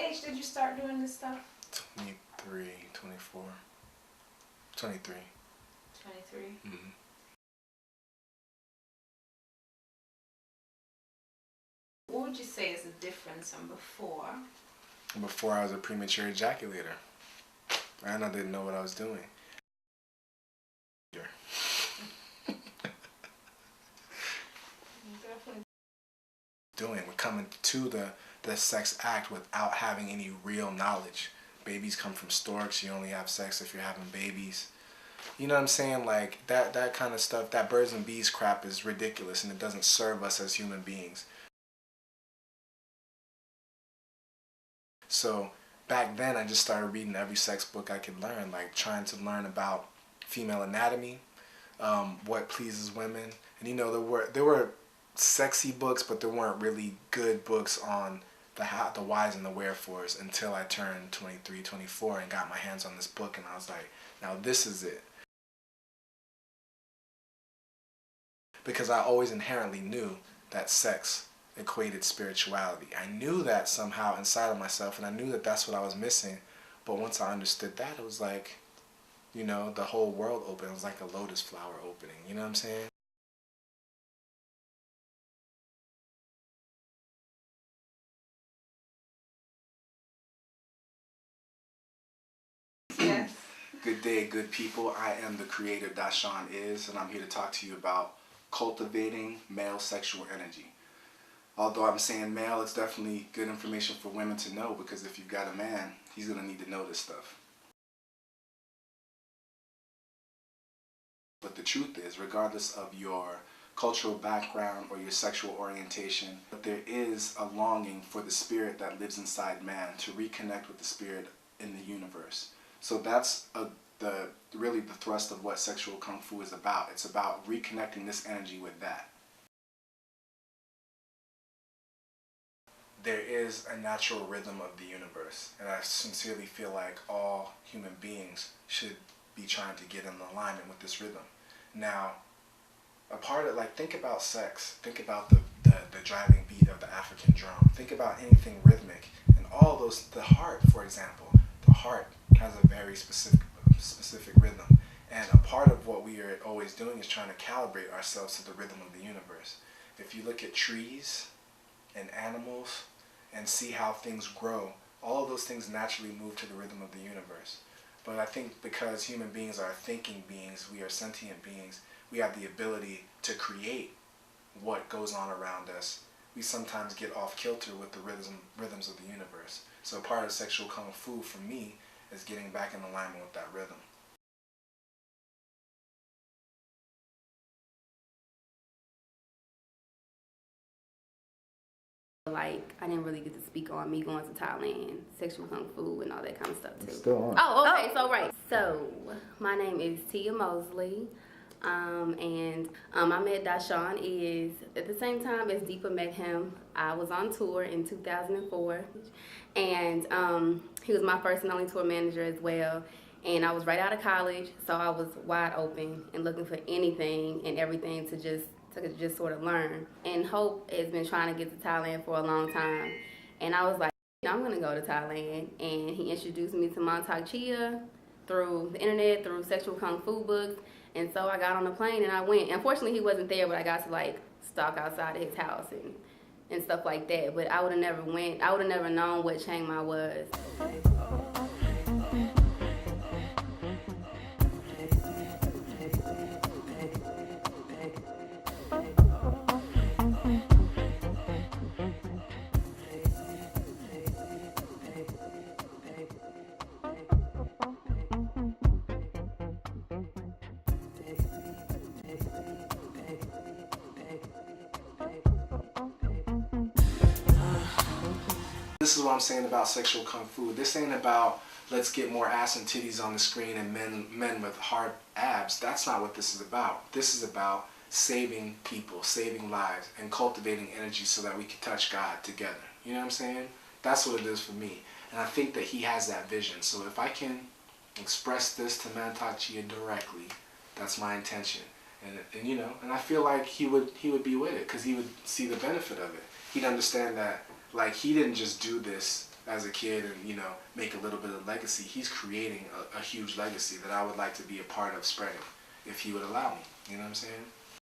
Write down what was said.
age did you start doing this stuff? 23, 24. 23. 23. Mm-hmm. What would you say is the difference from before? Before, I was a premature ejaculator, and I didn't know what I was doing. We're coming to the sex act without having any real knowledge. Babies come from storks. You only have sex if you're having babies. You know what I'm saying? Like that kind of stuff, that birds and bees crap is ridiculous, and it doesn't serve us as human beings. So back then, I just started reading every sex book I could learn, like trying to learn about female anatomy, what pleases women. And you know, there were sexy books, but there weren't really good books on the how, the whys and the wherefores until I turned 23, 24 and got my hands on this book, and I was like, now this is it. Because I always inherently knew that sex equated spirituality. I knew that somehow inside of myself, and I knew that that's what I was missing. But once I understood that, it was like, you know, the whole world opened. It was like a lotus flower opening. You know what I'm saying? Yes. Good day, good people. I am the creator, Dashawn Is, and I'm here to talk to you about cultivating male sexual energy. Although I'm saying male, it's definitely good information for women to know, because if you've got a man, he's going to need to know this stuff. But the truth is, regardless of your cultural background or your sexual orientation, there is a longing for the spirit that lives inside man to reconnect with the spirit in the universe. So that's really the thrust of what sexual kung fu is about. It's about reconnecting this energy with that. There is a natural rhythm of the universe, and I sincerely feel like all human beings should be trying to get in alignment with this rhythm. Now, a part of, like, think about sex, think about the driving beat of the African drum, think about anything rhythmic, and all those, the heart, for example, the heart has a very specific rhythm, and a part of what we are always doing is trying to calibrate ourselves to the rhythm of the universe. If you look at trees and animals and see how things grow, all of those things naturally move to the rhythm of the universe. But I think because human beings are thinking beings, we are sentient beings, we have the ability to create what goes on around us. We sometimes get off kilter with the rhythms of the universe. So part of sexual kung fu for me is getting back in alignment with that rhythm. Like, I didn't really get to speak on me going to Thailand, sexual kung fu, and all that kind of stuff too. It's still on. Oh, okay, so right. So, my name is Tia Mosley, and I met Dashawn Is at the same time as Deepa met him. I was on tour in 2004, and he was my first and only tour manager as well. And I was right out of college, so I was wide open and looking for anything and everything to just sort of learn. And Hope has been trying to get to Thailand for a long time. And I was like, I'm gonna go to Thailand. And he introduced me to Montauk Chia through the internet, through sexual kung fu books. And so I got on the plane and I went. Unfortunately, he wasn't there, but I got to like stalk outside of his house and stuff like that. But I would have never went. I would have never known what Chiang Mai was. This is what I'm saying about sexual kung fu. This ain't about let's get more ass and titties on the screen and men with hard abs. That's not what this is about. This is about saving people, saving lives, and cultivating energy so that we can touch God together. You know what I'm saying? That's what it is for me. And I think that he has that vision. So if I can express this to Montauk Chia directly, that's my intention. And you know, and I feel like he would be with it, because he would see the benefit of it. He'd understand that, like, he didn't just do this as a kid and, you know, make a little bit of legacy, he's creating a huge legacy that I would like to be a part of spreading if he would allow me. You know what I'm saying?